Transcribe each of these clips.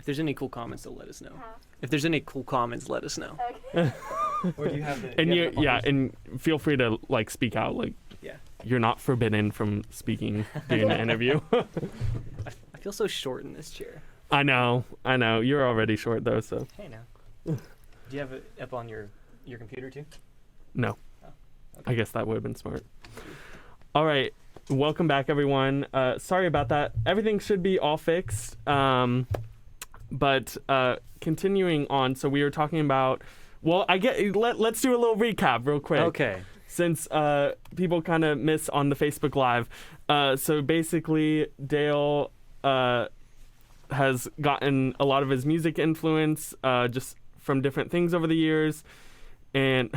If there's any cool comments, they'll let us know. If there's any cool comments, let us know. Okay. Or do you have the? And and feel free to like speak out. Like, Yeah. you're not forbidden from speaking during the interview. I feel so short in this chair. I know. You're already short though, so Hey now. Do you have it up on your computer too? no. Oh, okay. I guess that would have been smart. All right. Welcome back, everyone. Sorry about that. Everything should be all fixed. But continuing on, so we were talking about. Well, let's do a little recap real quick. Okay. Since people kind of miss on the Facebook Live. So basically, Dale has gotten a lot of his music influence just from different things over the years. And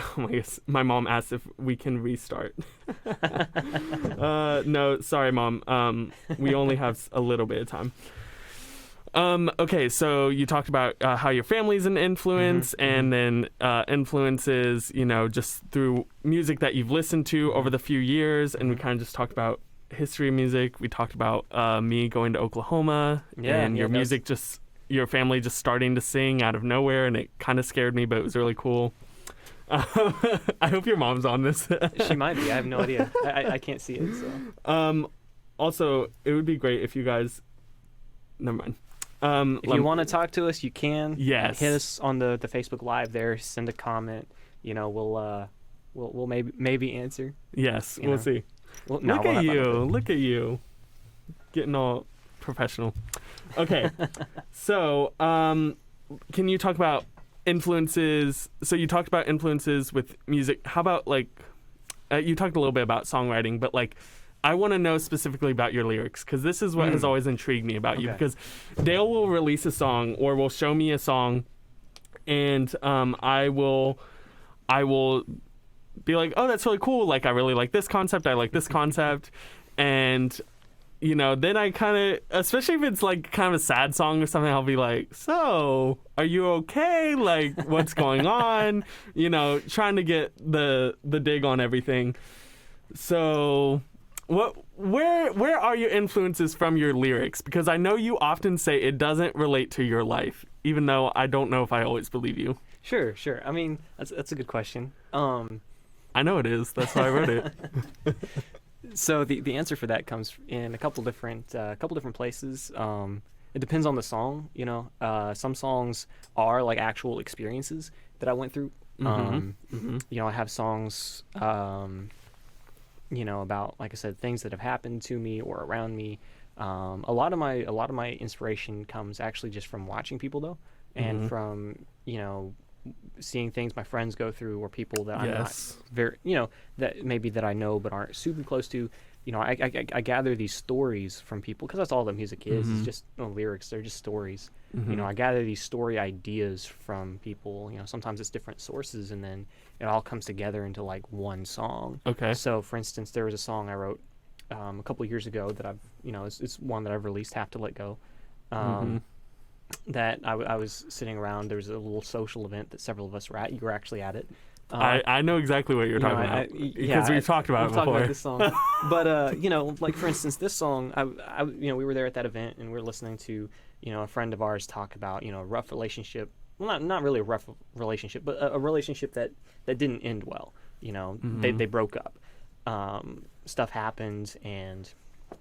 my mom asked if we can restart. No, sorry, Mom. We only have a little bit of time. Okay, so you talked about how your family's an influence, and then influences, just through music that you've listened to over the few years, and we kind of just talked about history of music. We talked about me going to Oklahoma, and your music your family just starting to sing out of nowhere, and it kind of scared me, but it was really cool. I hope your mom's on this. She might be. I have no idea. I can't see it. So. Also, it would be great if you guys. Never mind. If you want to talk to us, you can. Yes. Hit us on the Facebook Live there. Send a comment. We'll maybe answer. Yes, we'll see. Look at you, getting all professional. Okay, so can you talk about influences? So you talked about influences with music. How about you talked a little bit about songwriting, but I want to know specifically about your lyrics, because this is what has always intrigued me about you. Because Dale will release a song or will show me a song, and I will be like, oh, that's really cool. I really like this concept. I like this concept. And, then I kind of, especially if it's kind of a sad song or something, I'll be like, so are you okay? What's going on? Trying to get the dig on everything. So where are your influences from your lyrics? Because I know you often say it doesn't relate to your life, even though I don't know if I always believe you. Sure. I mean, that's a good question. I know it is. That's why I wrote it. So the answer for that comes in a couple different places. It depends on the song. Some songs are actual experiences that I went through. I have songs. About, like I said, things that have happened to me or around me. A lot of my inspiration comes actually just from watching people though, and from seeing things my friends go through, or people that I'm not very that I know but aren't super close to. I gather these stories from people, because that's all that music is. It's just lyrics. They're just stories. I gather these story ideas from people. Sometimes it's different sources, and then it all comes together into one song. Okay. So, for instance, there was a song I wrote a couple of years ago that I've, it's one that I've released, "Have to Let Go." That I was sitting around. There was a little social event that several of us were at. You were actually at it. I know exactly what you're talking about, because we've talked about it before. Talked about this song. But for instance, this song, we were there at that event, and we were listening to a friend of ours talk about a rough relationship. Well, not really a rough relationship, but a relationship that didn't end well. They broke up. Stuff happened, and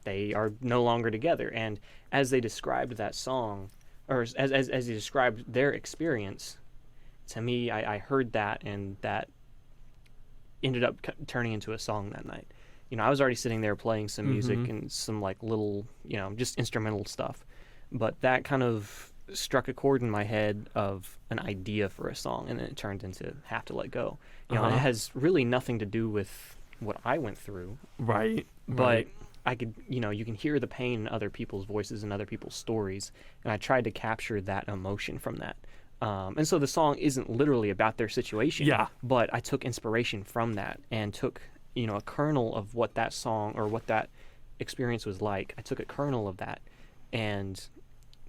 they are no longer together. And as they described that song, or as they described their experience, to me, I heard that, and that ended up turning into a song that night. I was already sitting there playing some music and some little, just instrumental stuff, but that kind of struck a chord in my head of an idea for a song, and then it turned into "Have to Let Go." It has really nothing to do with what I went through, right? But I could, you can hear the pain in other people's voices and other people's stories, and I tried to capture that emotion from that. And so the song isn't literally about their situation, but I took inspiration from that and took, a kernel of what that song or what that experience was like. I took a kernel of that and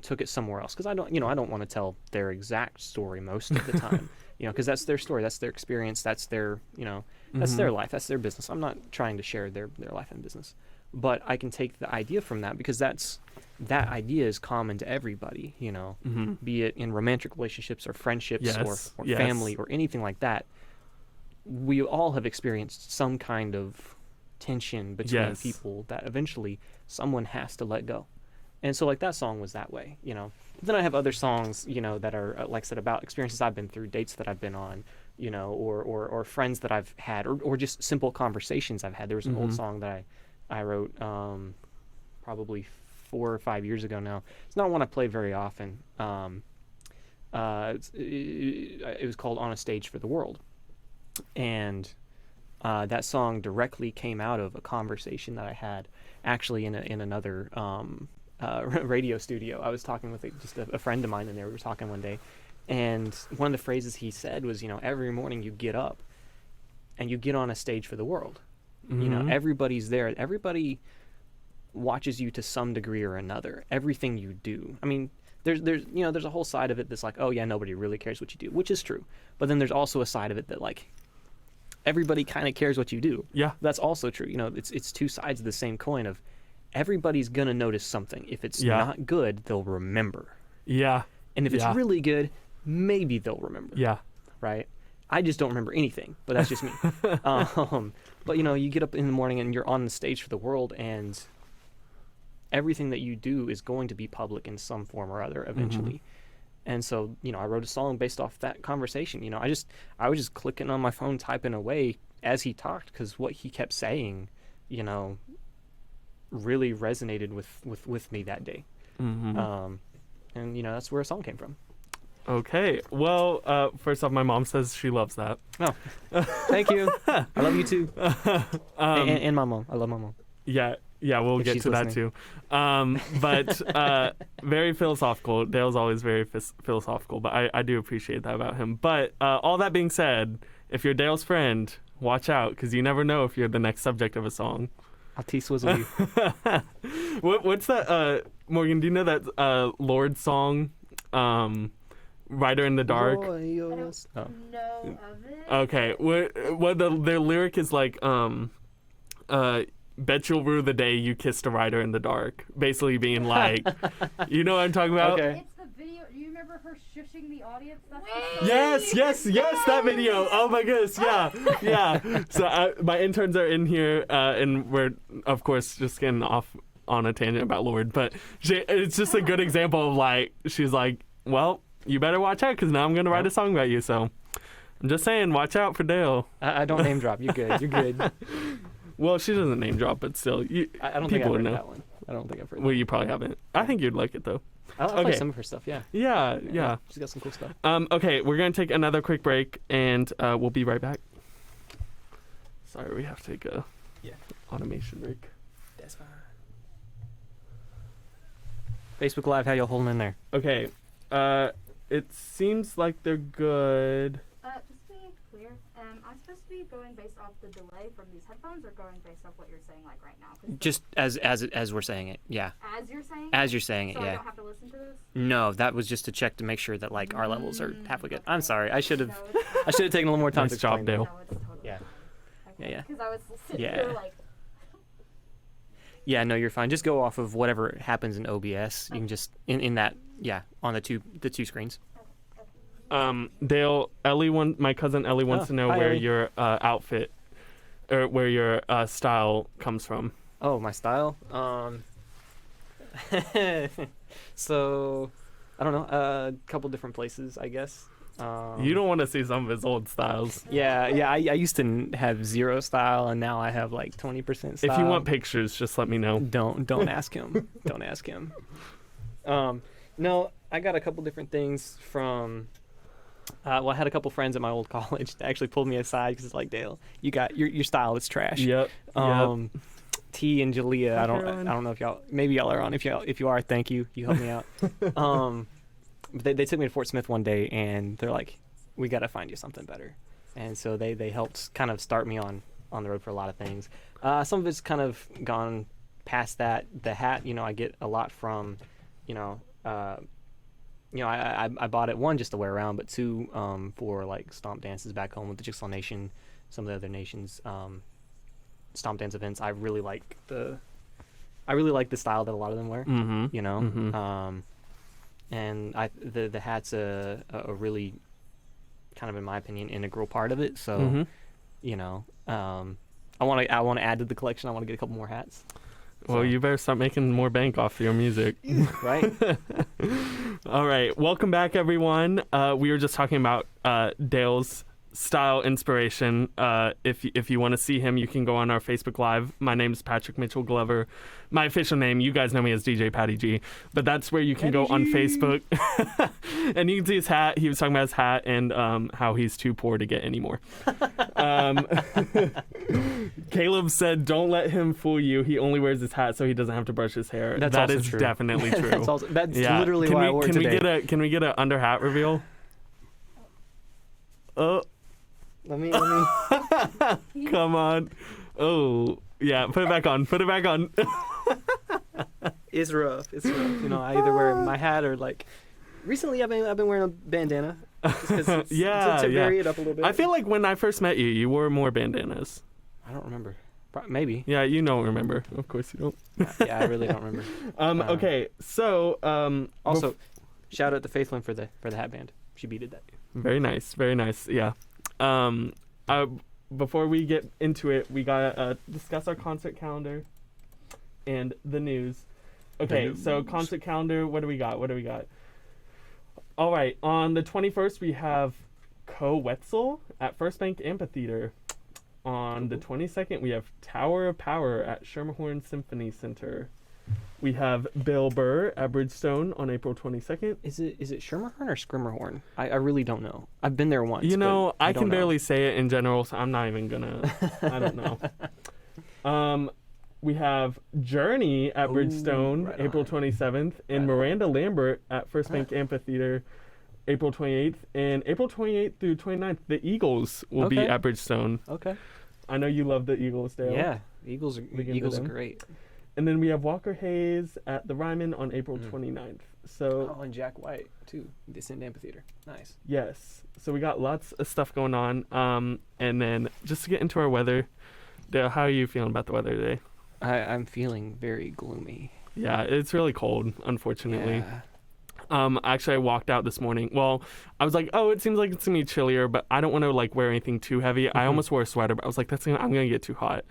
took it somewhere else, because I don't want to tell their exact story most of the time, because that's their story, that's their experience, that's their, that's their life, that's their business. I'm not trying to share their life and business. but I can take the idea from that because that idea is common to everybody, be it in romantic relationships or friendships or family or anything like that. We all have experienced some kind of tension between people that eventually someone has to let go. And so like that song was that way, Then I have other songs, that are, like I said, about experiences I've been through, dates that I've been on, or friends that I've had, or just simple conversations I've had. There was an old song that I wrote probably 4 or 5 years ago now. It's not one I play very often. It was called On a Stage for the World. And that song directly came out of a conversation that I had actually in another radio studio. I was talking with just a friend of mine in there. We were talking one day, and one of the phrases he said was, every morning you get up and you get on a stage for the world. Everybody's there. Everybody watches you to some degree or another. Everything you do. I mean, there's a whole side of it that's like, oh yeah, nobody really cares what you do, which is true. But then there's also a side of it that like everybody kind of cares what you do. Yeah, that's also true. It's two sides of the same coin of everybody's gonna notice something. If it's not good, they'll remember. Yeah. And if it's really good, maybe they'll remember. Yeah. Right. I just don't remember anything, but that's just me. But you get up in the morning and you're on the stage for the world, and everything that you do is going to be public in some form or other eventually. And so, I wrote a song based off that conversation. I was just clicking on my phone, typing away as he talked, because what he kept saying, really resonated with me that day. And that's where a song came from. Okay. Well, first off, my mom says she loves that. Oh, thank you. I love you too. And my mom. I love my mom. Yeah, we'll get to listening. That too. But very philosophical. Dale's always very philosophical, but I do appreciate that about him. But all that being said, if you're Dale's friend, watch out, because you never know if you're the next subject of a song. I'll T-swizzle you. What's that, Morgan, do you know that Lorde song, Rider in the Dark? I don't know of it. Okay, what their lyric is like, bet you'll rue the day you kissed a rider in the dark. Basically being like, you know what I'm talking about? Okay. It's the video. Do you remember her shushing the audience? Yes, that video. Oh my goodness, yeah. So my interns are in here, and we're, of course, just getting off on a tangent about Lorde, but it's just a good example of like, she's like, well, you better watch out, because now I'm going to write a song about you, so I'm just saying, watch out for Dale. I don't name drop. You're good. Well, she doesn't name drop, but still, I don't think I've heard that one. I don't think I've heard that. Well, you probably haven't. I think you'd like it, though. I'll play some of her stuff, yeah. Yeah. She's got some cool stuff. Okay, we're going to take another quick break, and we'll be right back. Sorry, we have to take a automation break. That's fine. Facebook Live, how y'all holding in there? Okay, it seems like they're good. Just to be clear, am I supposed to be going based off the delay from these headphones, or going based off what you're saying, like right now? Just as we're saying it, yeah. As you're saying? As you're saying it, so yeah. I don't have to listen to this? No, that was just to check to make sure that like our levels are halfway good. I'm sorry, I should have No, taken a little more time to Nice job, explain that. Dale. No, it's totally Yeah. fine. Yeah. Because I was sitting Yeah. here like... Yeah, no, you're fine. Just go off of whatever happens in OBS. You can just in that, on the two screens. Dale, my cousin Ellie wants to know hi, where Ellie. your outfit, or where your style comes from. Oh, my style. So I don't know. A couple different places, I guess. You don't want to see some of his old styles. Yeah. I used to have 0 style, and now I have like 20% style. If you want pictures, just let me know. Don't ask him. Don't ask him. No, I got a couple different things from. I had a couple friends at my old college that actually pulled me aside because it's like, Dale, you got your style is trash. Yep. T and Jalea, I Everyone. don't know if y'all are on. If you are, thank you. You helped me out. They took me to Fort Smith one day, and they're like, we got to find you something better. And so they helped kind of start me on the road for a lot of things. Some of it's kind of gone past that. The hat, I get a lot from, I bought it, 1, just to wear around, but 2, for like stomp dances back home with the Jigsaw Nation, some of the other nations, stomp dance events. I really like the I really like the style that a lot of them wear. Mm-hmm. You know, Mm-hmm. and the hat's a really kind of, in my opinion, integral part of it. So Mm-hmm. you know, I want to add to the collection. I want to get a couple more hats. Well, So, you better start making more bank off your music. right. All right. Welcome back, everyone. We were just talking about Dale's style inspiration. If you want to see him, you can go on our Facebook Live. My name is Patrick Mitchell Glover. My official name, you guys know me as DJ Patty G. But that's where you can go on Facebook. And you can see his hat. He was talking about his hat and how he's too poor to get any more. Caleb said, don't let him fool you. He only wears his hat so he doesn't have to brush his hair. That's That also is true. definitely true. That's Yeah. literally Can why we, I wore it can today. Can we get an under hat reveal? Oh, Let me. come on. Oh, yeah. Put it back on. Put it back on. It's rough. It's rough. You know, I either wear my hat or like. Recently, I've been wearing a bandana. Just 'cause it's, Yeah, to yeah. vary it up a little bit. I feel like when I first met you, you wore more bandanas. I don't remember. Maybe. Yeah, you don't remember. Of course you don't. Yeah, I really don't remember. Okay, so Also, shout out to Faithlin for the hat band. She beat it that. very nice, very nice. Yeah. Before we get into it, we gotta discuss our concert calendar and the news. Okay, so concert calendar. What do we got? All right, on the 21st we have Co-Wetzel at First Bank Amphitheater. On the 22nd we have Tower of Power at Schermerhorn Symphony Center. We have Bill Burr at Bridgestone on April 22nd. Is it Schermerhorn or Skrimmerhorn? I really don't know. I've been there once. You know, but I don't can know. barely say it in general, so I'm not even gonna. I don't know. We have Journey at Bridgestone, right April on. 27th, and Right on. Miranda Lambert at First Bank Amphitheater, April 28th. And April 28th through 29th, the Eagles will be Okay. at Bridgestone. Okay. I know you love the Eagles, Dale. Yeah, Eagles are We can do Eagles are them. great. And then we have Walker Hayes at the Ryman on April Mm. 29th. So, Oh, and Jack White too. Descent Amphitheater. Nice. yes. So we got lots of stuff going on. And then just to get into our weather, Dale, how are you feeling about the weather today? I'm feeling very gloomy. Yeah, it's really cold, unfortunately. Yeah. Actually, I walked out this morning. Well, I was like, oh, it seems like it's gonna be chillier, but I don't want to like wear anything too heavy. I almost wore a sweater, but I was like, I'm gonna get too hot.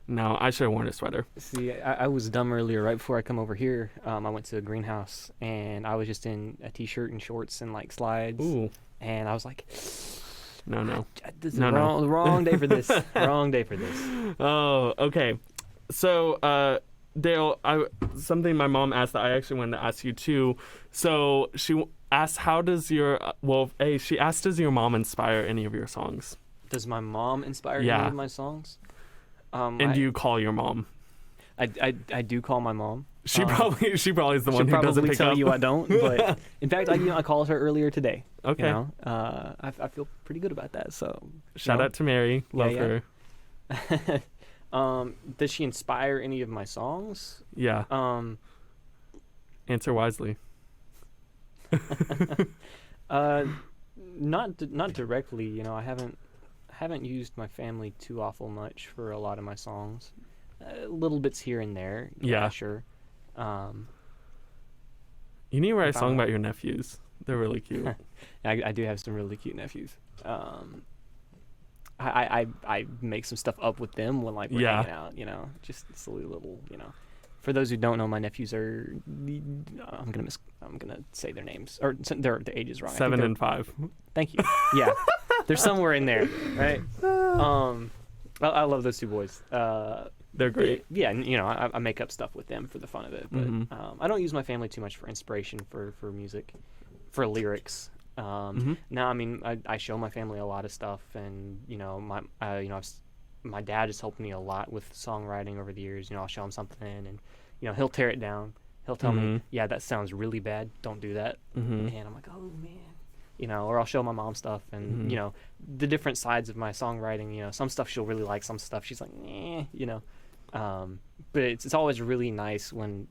No, I should have worn a sweater. See, I was dumb earlier. Right before I come over here, I went to a greenhouse and I was just in a t-shirt and shorts and like slides. Ooh, And I was like, no. this is No, no. the wrong day for this. Wrong day for this. Oh, okay. So, Dale, something my mom asked that I actually wanted to ask you too. So she asked, how does your she asked, does your mom inspire any of your songs? Does my mom inspire Yeah. any of my songs? And do you call your mom? I do call my mom. She probably is the She'll one who doesn't probably pick tell up. you I don't, but in fact, I called her earlier today. Okay. You know, I feel pretty good about that. So Shout out to Mary. Love Yeah. her. Does she inspire any of my songs? Yeah. Answer wisely. Not directly. You know, I haven't used my family too awful much for a lot of my songs. Little bits here and there. Yeah. Sure. You need to write a If I'm song not- about your nephews. They're really cute. I do have some really cute nephews. I make some stuff up with them when like we're Yeah. hanging out. You know, just silly little. You know. For those who don't know, my nephews are. I'm gonna say their names or their ages wrong. I think 7 they're- and 5. Thank you. Yeah, they're somewhere in there, right? I love those two boys. They're great. Yeah, and you know, I make up stuff with them for the fun of it, but Mhm. I don't use my family too much for inspiration for music, for lyrics. Mhm. Now, I mean, I show my family a lot of stuff, and you know, my dad has helped me a lot with songwriting over the years. You know, I'll show him something, and you know, he'll tear it down. He'll tell me, Mhm. "Yeah, that sounds really bad. Don't do that." Mhm. And I'm like, "Oh man." You know, or I'll show my mom stuff, and Mhm. you know, the different sides of my songwriting. You know, some stuff she'll really like, some stuff she's like, you know. But it's always really nice when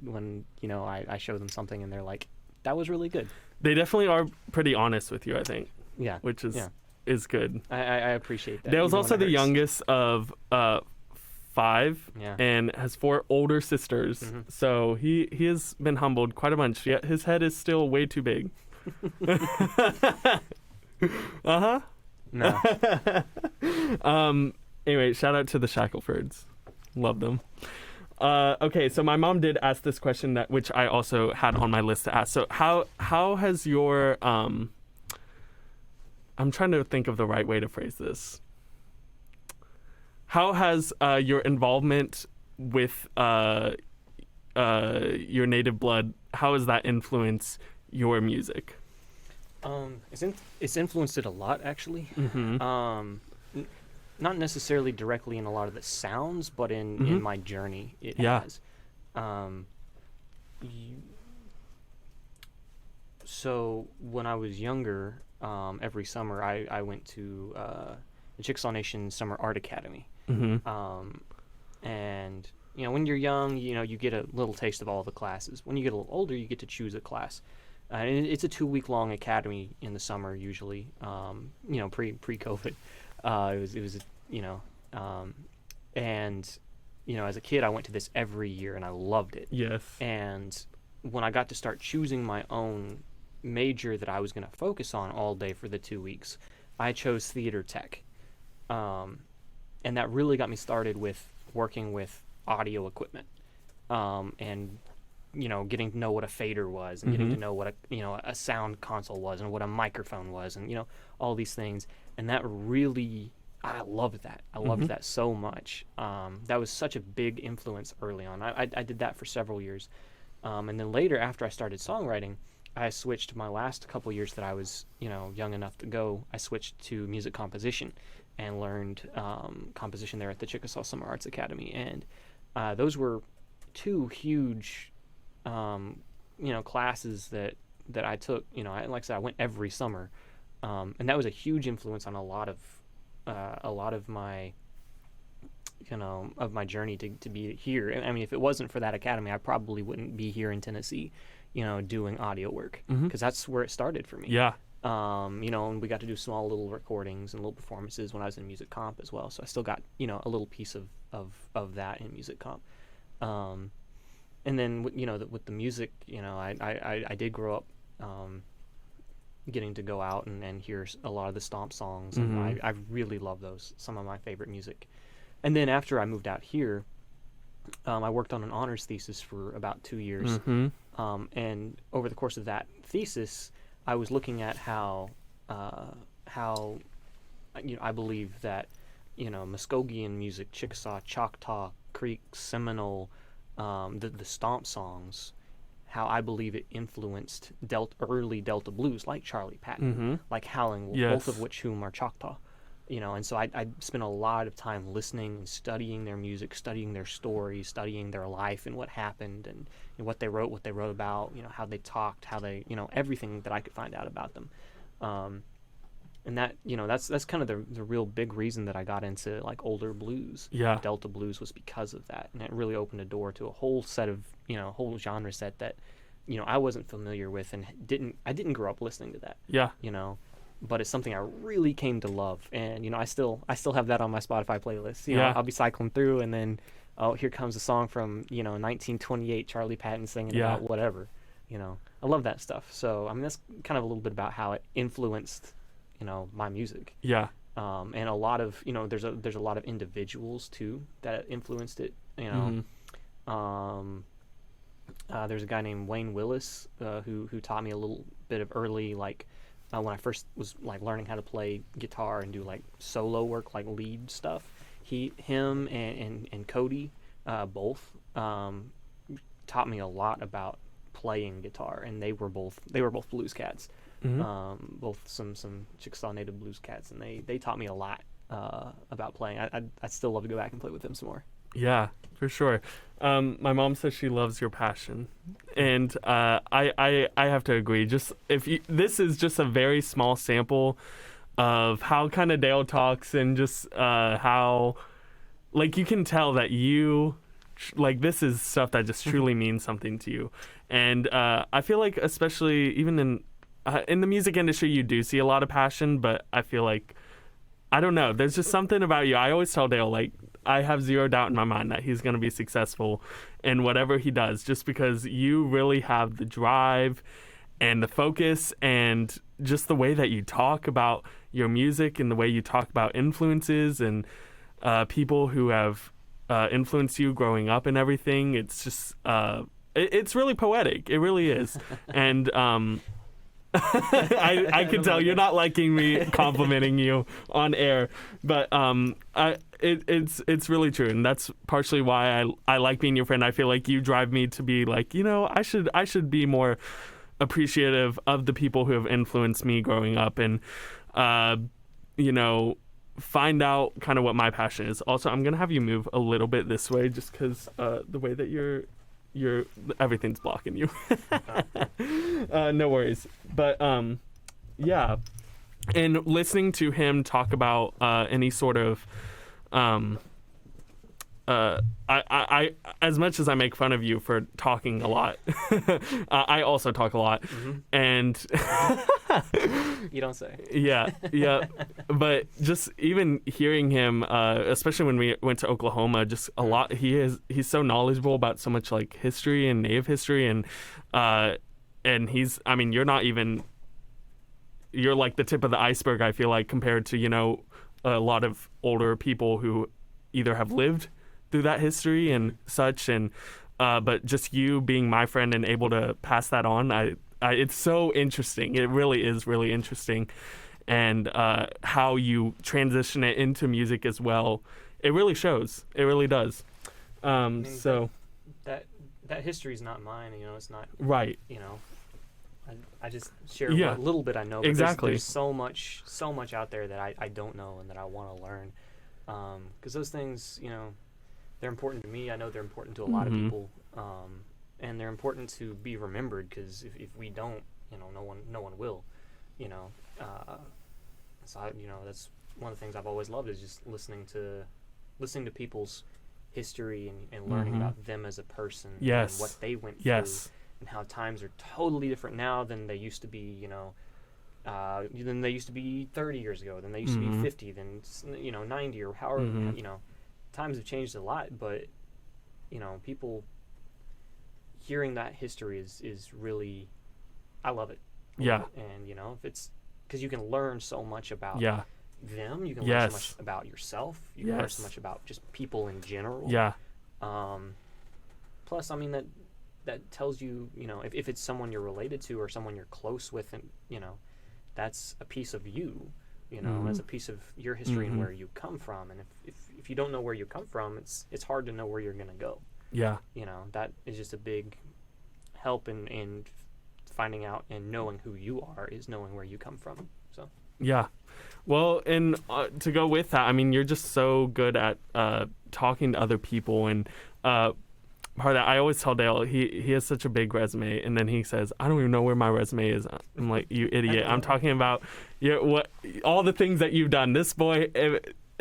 you know I show them something and they're like, that was really good. They definitely are pretty honest with you, I think, Yeah, which is Yeah. is good. I appreciate that. Dale's even when also it the hurts. youngest of 5 Yeah. and has 4 older sisters. Mhm. So he has been humbled quite a bunch. Yet his head is still way too big. Uh-huh. No. Anyway, shout out to the Shacklefords. Love them. Okay, so my mom did ask this question which I also had on my list to ask. So how has your I'm trying to think of the right way to phrase this. How has your involvement with your native blood, how has that influenced your music? It's influenced it a lot, actually. Mm-hmm. Not necessarily directly in a lot of the sounds, but in my journey, it has. So when I was younger, every summer I went to the Chickasaw Nation Summer Art Academy. Mm-hmm. And when you're young, you get a little taste of all the classes. When you get a little older, you get to choose a class. And it's a 2-week long academy in the summer usually. Pre-COVID, it was and as a kid I went to this every year and I loved it. Yes. And when I got to start choosing my own major that I was going to focus on all day for the 2 weeks, I chose theater tech. And that really got me started with working with audio equipment, and getting to know what a fader was, and getting to know what a sound console was, and what a microphone was, and all these things. And that really, I loved that. I loved that so much. That was such a big influence early on. I did that for several years, and then later, after I started songwriting, I switched my last couple years that I was young enough to go. I switched to music composition and learned composition there at the Chickasaw Summer Arts Academy. And those were 2 huge, classes that I took. Like I said, I went every summer, and that was a huge influence on a lot of my, of my journey to be here. I mean, if it wasn't for that academy, I probably wouldn't be here in Tennessee, doing audio work, because that's where it started for me. Yeah. And we got to do small little recordings and little performances when I was in music comp as well. So I still got, a little piece of that in music comp. And then, with the music, I did grow up, getting to go out and hear a lot of the Stomp songs. And I really love those, some of my favorite music. And then after I moved out here, I worked on an honors thesis for about 2 years. And over the course of that thesis, I was looking at how I believe that Muskogean music, Chickasaw, Choctaw, Creek, Seminole, the Stomp songs, how I believe it influenced early Delta blues like Charlie Patton, like Howling Wolf, both of whom are Choctaw. And so I spent a lot of time listening and studying their music, studying their stories, studying their life and what happened, and what they wrote about, how they talked, how they, everything that I could find out about them. And that, that's kind of the real big reason that I got into like older blues. Yeah. Delta blues was because of that. And it really opened a door to a whole set of, whole genre set that, I wasn't familiar with, and I didn't grow up listening to that. Yeah. But it's something I really came to love. And, I still have that on my Spotify playlist. I'll be cycling through, and then, oh, here comes a song from, 1928, Charlie Patton singing about whatever. I love that stuff. So, I mean, that's kind of a little bit about how it influenced, my music. Yeah. And a lot of, there's a lot of individuals, too, that influenced it. There's a guy named Wayne Willis, who taught me a little bit of early, like, when I first was like learning how to play guitar and do like solo work, like lead stuff. Him and Cody, both taught me a lot about playing guitar, and they were both blues cats, both some Chickasaw Native blues cats, and they taught me a lot about playing. I'd still love to go back and play with them some more. Yeah, for sure. My mom says she loves your passion, and I have to agree. This is just a very small sample of how kind of Dale talks, and just how, like, you can tell that you, like, this is stuff that just truly means something to you. And I feel like, especially even in the music industry, you do see a lot of passion, but I feel like, I don't know, there's just something about you. I always tell Dale, like, I have zero doubt in my mind that he's going to be successful in whatever he does, just because you really have the drive and the focus and just the way that you talk about your music and the way you talk about influences and people who have influenced you growing up and everything. It's just it's really poetic. It really is. And I can tell you're not liking me complimenting you on air, but it's really true, and that's partially why I like being your friend. I feel like you drive me to be like, I should be more appreciative of the people who have influenced me growing up, and find out kind of what my passion is. Also, I'm gonna have you move a little bit this way, just because the way that you're everything's blocking you. No worries. But yeah, and listening to him talk about any sort of I as much as I make fun of you for talking a lot, I also talk a lot. Mm-hmm. And You don't say. yeah, but just even hearing him, especially when we went to Oklahoma, just a lot. He's so knowledgeable about so much like history and Native history, and you're like the tip of the iceberg, I feel like, compared to a lot of older people who either have lived through that history and such, and but just you being my friend and able to pass that on, it's so interesting. It really is really interesting, and how you transition it into music as well. It really shows. It really does. So that history is not mine. It's not right. I just share Yeah. what little bit I know. But Exactly. There's so much out there that I don't know and that I want to learn. Because those things, they're important to me. I know they're important to a lot of Mhm. people. And they're important to be remembered, because if we don't, no one will. So that's one of the things I've always loved, is just listening to people's history and learning Mhm. about them as a person. Yes. And what they went Yes. through, and how times are totally different now than they used to be. Than they used to be 30 years ago. Than they used to Mhm. be 50. Then 90 or however. Mhm. Times have changed a lot, but people hearing that history is really, I love it. Yeah. And if it's because you can learn so much about Yeah. them, you can learn Yes. so much about yourself, you can learn so Yes. much about just people in general. Yeah. Plus, that tells you, if it's someone you're related to or someone you're close with, and that's a piece of you. Mhm. That's a piece of your history Mhm. and where you come from. And if you don't know where you come from, it's hard to know where you're gonna go. Yeah. That is just a big help in finding out and knowing who you are, is knowing where you come from. So Yeah. Well, and to go with that, you're just so good at talking to other people, and part of that, I always tell Dale, he has such a big resume, and then he says, I don't even know where my resume is. I'm like, you idiot. I'm talking about all the things that you've done. This boy,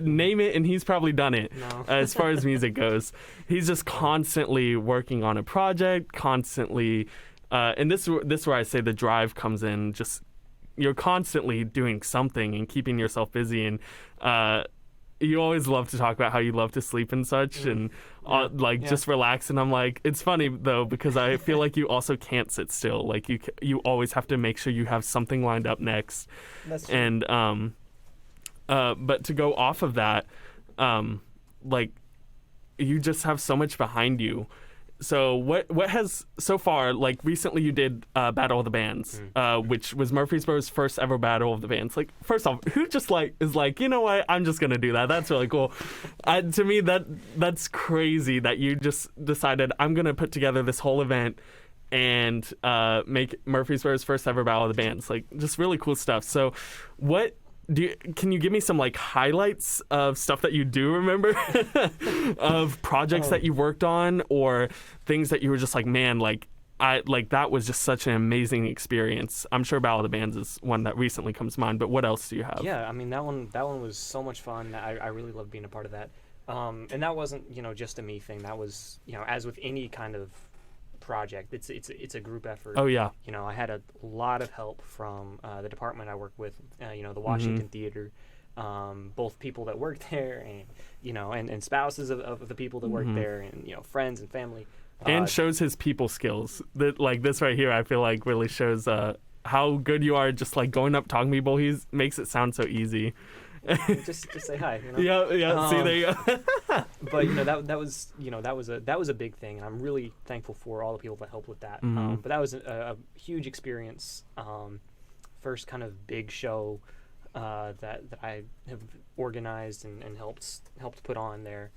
name it, and he's probably done it. No. As far as music goes, he's just constantly working on a project, constantly, and this is where I say the drive comes in. Just you're constantly doing something and keeping yourself busy, and you always love to talk about how you love to sleep and such, and just relax. And I'm like, it's funny though, because I feel like you also can't sit still. Like you always have to make sure you have something lined up next. That's true. And but to go off of that, you just have so much behind you. So what has so far, like recently you did Battle of the Bands, which was Murfreesboro's first ever Battle of the Bands. Like, first off, who just is like, you know what, I'm just gonna do that. That's really cool. To me, that's crazy that you just decided, I'm gonna put together this whole event and make Murfreesboro's first ever Battle of the Bands. Like, just really cool stuff. So can you give me some like highlights of stuff that you do remember of projects that you worked on, or things that you were just like, man, that was just such an amazing experience? I'm sure Battle of the Bands is one that recently comes to mind, but what else do you have? Yeah, that one was so much fun. I really loved being a part of that. And that wasn't, just a me thing. That was, as with any kind of project, it's a group effort. Oh yeah. I had a lot of help from the department I work with, the Washington Theater, both people that work there and and spouses of the people that work there, and friends and family. And shows his people skills. That like this right here, I feel like really shows how good you are. Just like going up talking to people, he makes it sound so easy. just say hi. Yeah. See, there you go. But that was a big thing, and I'm really thankful for all the people that helped with that. But that was a huge experience. First kind of big show that I have organized and helped put on there.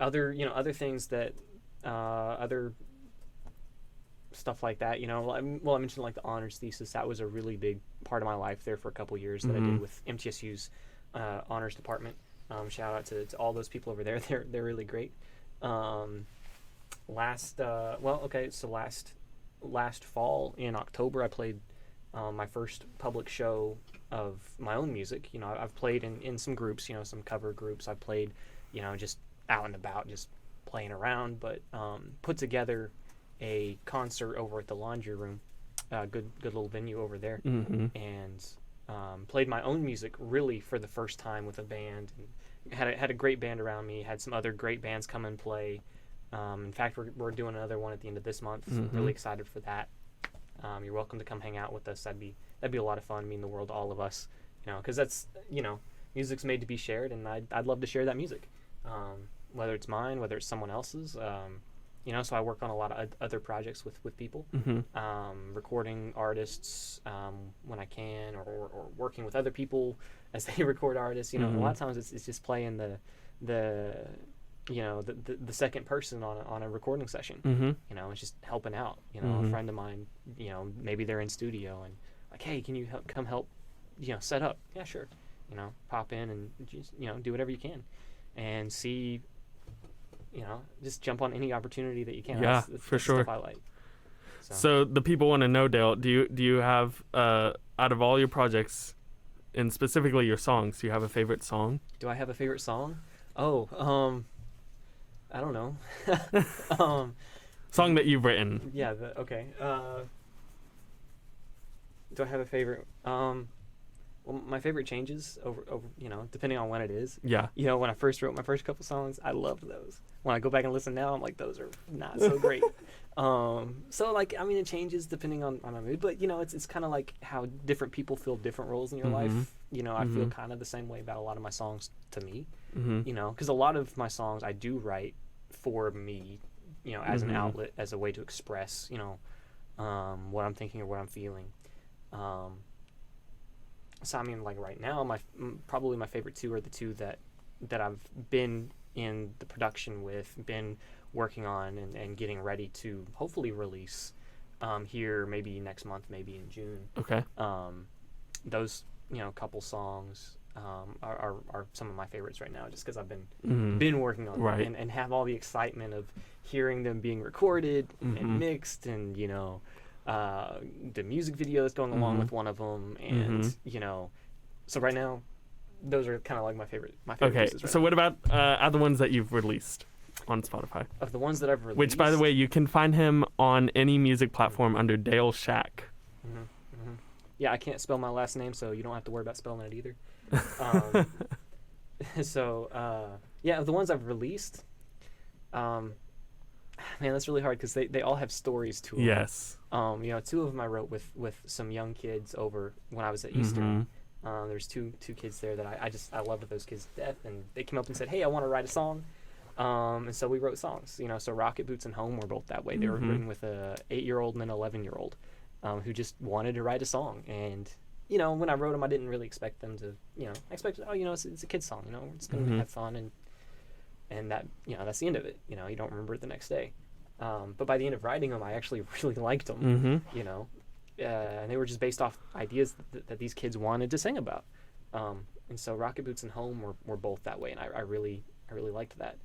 Other things that other stuff like that. I mentioned like the honors thesis. That was a really big part of my life there for a couple years that I did with MTSU's honors department. Shout out to all those people over there. They're really great. Last fall in October, I played my first public show of my own music. I've played in some groups, some cover groups. I've played, just out and about, just playing around, but put together a concert over at the Laundry Room, good little venue over there, and played my own music really for the first time with a band, and had a great band around me. Had some other great bands come and play. In fact, we're doing another one at the end of this month. Really excited for that. You're welcome to come hang out with us. That'd be a lot of fun. Mean the world to all of us, because that's music's made to be shared, and I'd love to share that music, whether it's mine, whether it's someone else's. So I work on a lot of other projects with people, recording artists when I can, or working with other people as they record artists. A lot of times it's just playing the second person on a recording session. It's just helping out. A friend of mine, maybe they're in studio and like, hey, can you come help, set up? Yeah, sure. Pop in and just, do whatever you can, and see. Just jump on any opportunity that you can. Yeah, that's for sure. Stuff I like. So the people want to know, Dale, do you have out of all your projects, and specifically your songs, do you have a favorite song? Do I have a favorite song? Oh, I don't know. Song that you've written. Yeah. Okay. Do I have a favorite? Well, my favorite changes over depending on when it is. Yeah. When I first wrote my first couple songs, I loved those. When I go back and listen now, I'm like, those are not so great. So like, it changes depending on my mood, but it's kind of like how different people fill different roles in your life. I feel kind of the same way about a lot of my songs to me. Because a lot of my songs I do write for me, as an outlet, as a way to express, what I'm thinking or what I'm feeling. So like right now, probably my favorite two are the two that I've been in the production with, been working on and getting ready to hopefully release here maybe next month, maybe in June. Okay. Those couple songs are some of my favorites right now, just because I've been working on them and have all the excitement of hearing them being recorded and mixed, and the music video that's going along with one of them, and so right now those are kind of like my favorite pieces right so now. what about other ones that you've released on Spotify? Of the ones that I've released, which, by the way, you can find him on any music platform under Dale Shack. Yeah, I can't spell my last name, so you don't have to worry about spelling it either. Of the ones I've released, man, that's really hard because they all have stories to them. Yes. Two of them I wrote with some young kids over when I was at Eastern. There's two kids there that I loved those kids to death, and they came up and said, hey, I want to write a song. And so we wrote songs. So Rocket Boots and Home were both that way. They were written with a 8-year-old and an 11-year-old who just wanted to write a song. And when I wrote them, I didn't really expect them to. I expected, it's a kid's song. We're just gonna have fun, and that that's the end of it. You don't remember it the next day. But by the end of writing them, I actually really liked them. And they were just based off ideas that these kids wanted to sing about. And so Rocket Boots and Home were both that way, and I really liked that.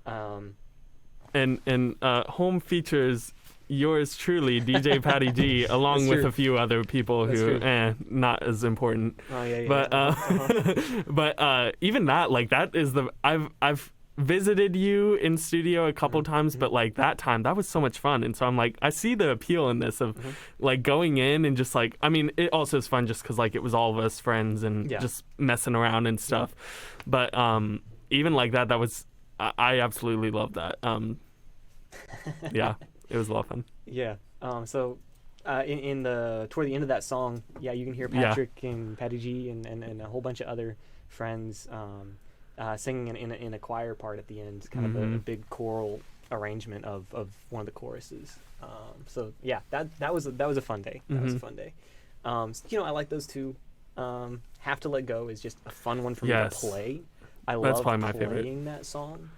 And Home features yours truly, DJ Patty G, along with a few other people who not as important. Oh yeah. But but even that, like, that is I've visited you in studio a couple times, but like that was so much fun. And so I'm like, I see the appeal in this of like going in and just like, I mean, it also is fun just because like it was all of us friends and just messing around and stuff. But even like that was, I absolutely loved that. Yeah, it was a lot of fun. Yeah. So in the toward the end of that song, you can hear Patrick and Patty G and a whole bunch of other friends singing in a choir part at the end, kind of a big choral arrangement of one of the choruses. So yeah, that was a fun day. That was a fun day. I like those two. Have to Let Go is just a fun one for me to play. That's probably my playing favorite. that song.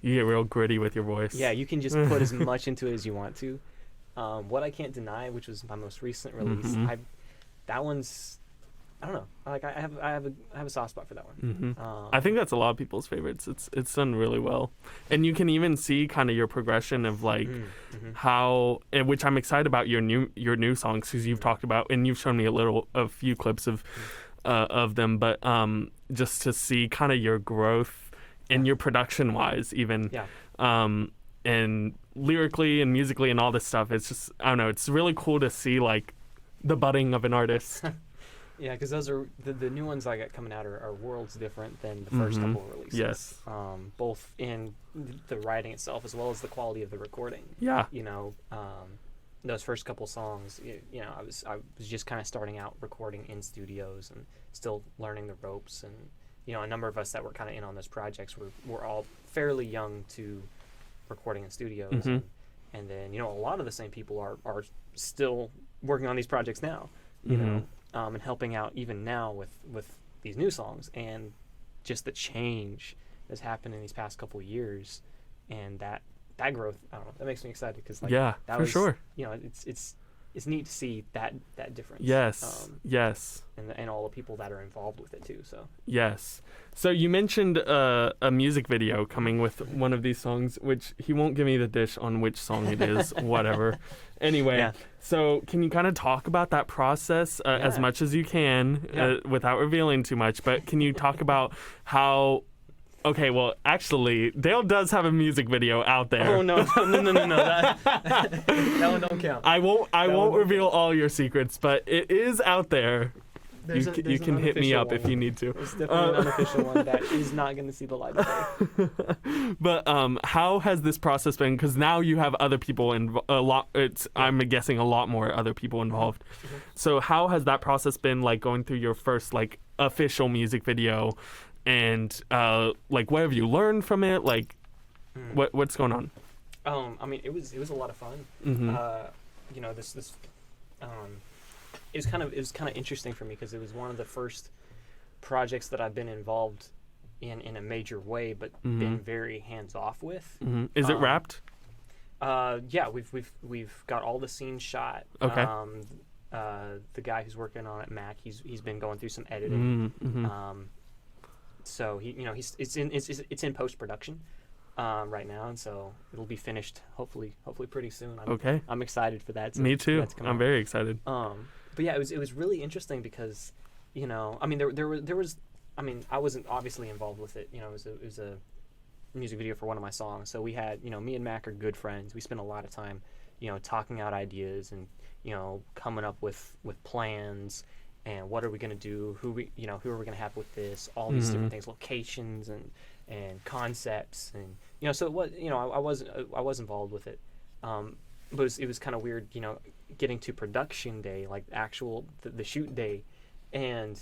You get real gritty with your voice. Yeah, you can just put as much into it as you want to. What I Can't Deny, which was my most recent release, that one's, I don't know. Like I have a soft spot for that one. I think that's a lot of people's favorites. It's done really well, and you can even see kind of your progression of like how, and which I'm excited about your new songs, because you've talked about and you've shown me a few clips of them, but just to see kind of your growth and your production wise even. And lyrically and musically and all this stuff, it's just, I don't know, it's really cool to see like the budding of an artist. Yeah, because those are the new ones I got coming out are worlds different than the first couple of releases. Yes. Both in the writing itself as well as the quality of the recording. Yeah. Those first couple songs, I was just kind of starting out recording in studios and still learning the ropes, and a number of us that were kind of in on those projects were all fairly young to recording in studios, and then a lot of the same people are still working on these projects now, and helping out even now with these new songs, and just the change that's happened in these past couple of years, and that growth, I don't know, that makes me excited, because for sure, it's neat to see that difference. Yes. And all the people that are involved with it too. So yes. So you mentioned a music video coming with one of these songs, which he won't give me the dish on which song it is. Whatever. Anyway, so can you kind of talk about that process as much as you can without revealing too much? But can you talk about how? Okay, well, actually, Dale does have a music video out there. Oh no! That one don't count. I won't reveal all your secrets, but it is out there. You can hit me up if you need to. There's definitely an unofficial one that is not going to see the light of day. But how has this process been? Because now you have other people I'm guessing a lot more other people involved. So how has that process been, like going through your first like official music video? And like, what have you learned from it? Like, what's going on? I mean, it was a lot of fun. It was kind of interesting for me, because it was one of the first projects that I've been involved in a major way, but been very hands off with. Is it wrapped? Yeah, we've got all the scenes shot. Okay. The guy who's working on it, Mac, he's been going through some editing. So it's in post production right now, and so it'll be finished hopefully pretty soon. I'm excited for that. Me too. I'm very excited. But yeah, it was really interesting, because I mean there was I mean, I wasn't obviously involved with it. It was a music video for one of my songs. So we had me and Mac are good friends. We spent a lot of time talking out ideas and coming up with plans. And what are we going to do? Who are we going to have with this? All these different things, locations and concepts, and so what I was involved with it, but it was kind of weird, getting to production day, like the shoot day, and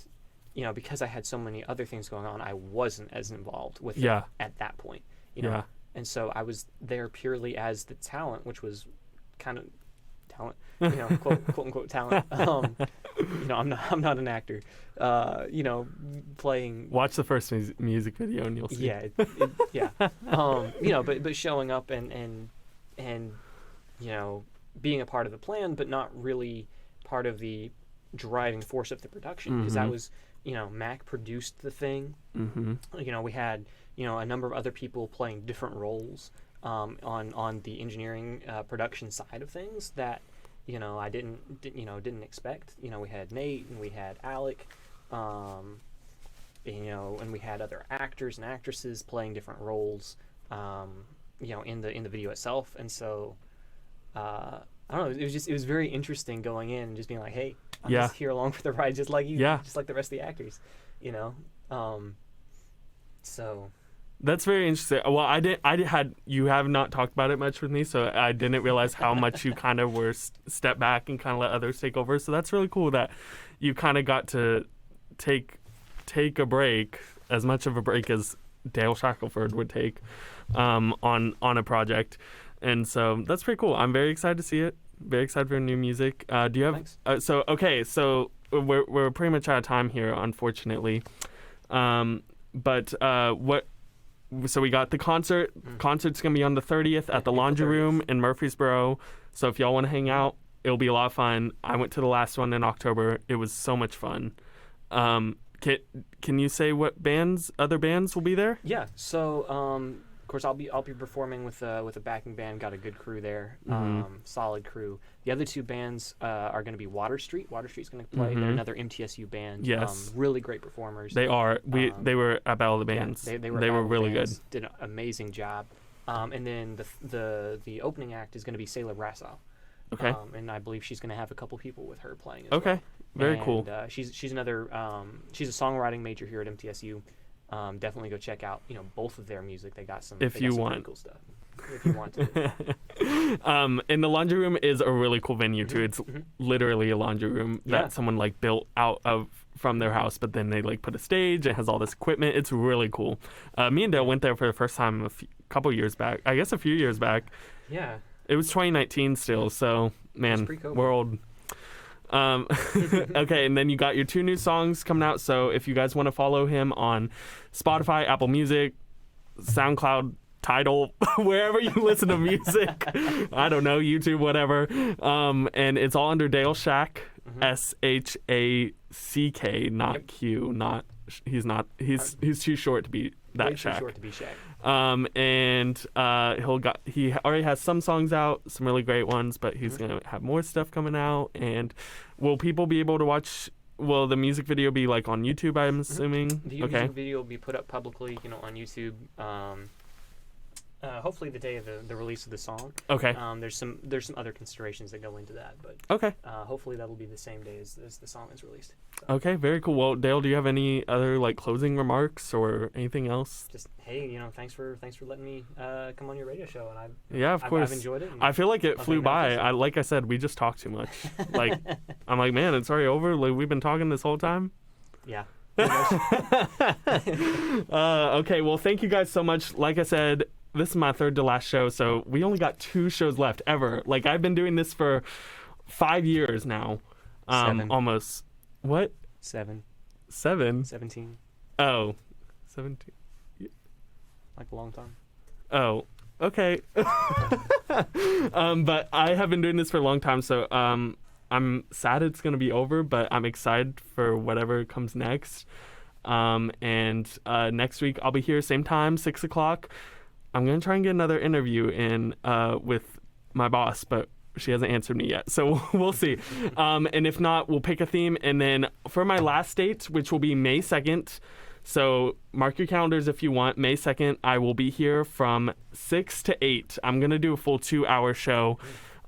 because I had so many other things going on, I wasn't as involved with it at that point, and so I was there purely as the talent, which was kind of talent, quote unquote talent. I'm not an actor. Playing. Watch the first music video and you'll see. But showing up and being a part of the plan, but not really part of the driving force of the production, because that was Mac produced the thing. We had a number of other people playing different roles on the engineering production side of things that I didn't expect. We had Nate and we had Alec, and we had other actors and actresses playing different roles, in the video itself. And so, I don't know. It was very interesting going in and just being like, hey, I'm just here along for the ride, just like you, just like the rest of the actors, So. That's very interesting. Well, you have not talked about it much with me, so I didn't realize how much you kind of were step back and kind of let others take over. So that's really cool that you kind of got to take a break, as much of a break as Dale Shackelford would take, on a project. And so that's pretty cool. I'm very excited to see it. Very excited for new music. Do you have? So we're pretty much out of time here, unfortunately. But what? So we got the concert. Concert's gonna be on the 30th at the Laundry Room in Murfreesboro. So if y'all want to hang out, it'll be a lot of fun. I went to the last one in October. It was so much fun. Can you say what other bands will be there? Yeah. So of course I'll be performing with a backing band. Got a good crew there. Solid crew. The other two bands are going to be Water Street. Water Street's going to play. They're another MTSU band. Yes. Really great performers. They are. They were at Battle of the Bands. Yeah, they were really good. Did an amazing job. And then the opening act is going to be Sailor Brassow. Okay. And I believe she's going to have a couple people with her playing as well. Okay. Very cool. She's another. She's a songwriting major here at MTSU. Definitely go check out both of their music. They got some. If you want. Really cool stuff. If you want to. And the Laundry Room is a really cool venue too. It's literally a laundry room that someone built out of from their house, but then they put a stage. It has all this equipment. It's really cool. Me and Dale went there for the first time a few years back. I guess a few years back. Yeah. It was 2019 still. So man, we're old. Okay, and then you got your 2 new songs coming out. So if you guys want to follow him on Spotify, Apple Music, SoundCloud, Tidal, wherever you listen to music, I don't know, YouTube, whatever. And it's all under Dale Shack, SHACK, not Q. Not he's too short to be that Shack. Too short to be Shack. And he already has some songs out, some really great ones, but he's gonna have more stuff coming out. And will people be able to watch? Will the music video be on YouTube? I'm assuming. The music video will be put up publicly, on YouTube. Hopefully the day of the release of the song. Okay. There's some other considerations that go into that, but hopefully that will be the same day as the song is released. So. Okay, very cool. Well, Dale, do you have any other closing remarks or anything else? Just hey, thanks for letting me come on your radio show, and of course I've enjoyed it. I feel like it flew by. Like I said, we just talked too much. I'm like, man, it's already over. We've been talking this whole time. Yeah. Okay, well, thank you guys so much. Like I said, this is my third to last show, so we only got 2 shows left ever. I've been doing this for 5 years now. 7. Almost. What? 7. 7? 17. Oh. 17. A long time. Oh. Okay. But I have been doing this for a long time, so I'm sad it's going to be over, but I'm excited for whatever comes next. And next week I'll be here same time, 6 o'clock. I'm going to try and get another interview in with my boss, but she hasn't answered me yet, so we'll see. And if not, we'll pick a theme. And then for my last date, which will be May 2nd, so mark your calendars if you want, May 2nd, I will be here from 6 to 8. I'm going to do a full 2-hour show,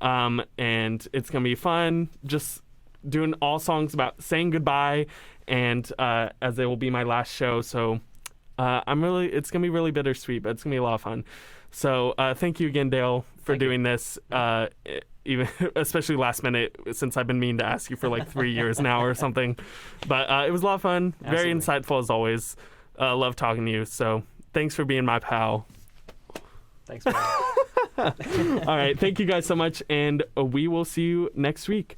and it's going to be fun, just doing all songs about saying goodbye, and as it will be my last show, so... it's going to be really bittersweet, but it's going to be a lot of fun. So thank you again, Dale, for doing this, even especially last minute, since I've been meaning to ask you for 3 years now or something. But it was a lot of fun, very insightful as always. Love talking to you. So thanks for being my pal. Thanks, man. All right. Thank you guys so much, and we will see you next week.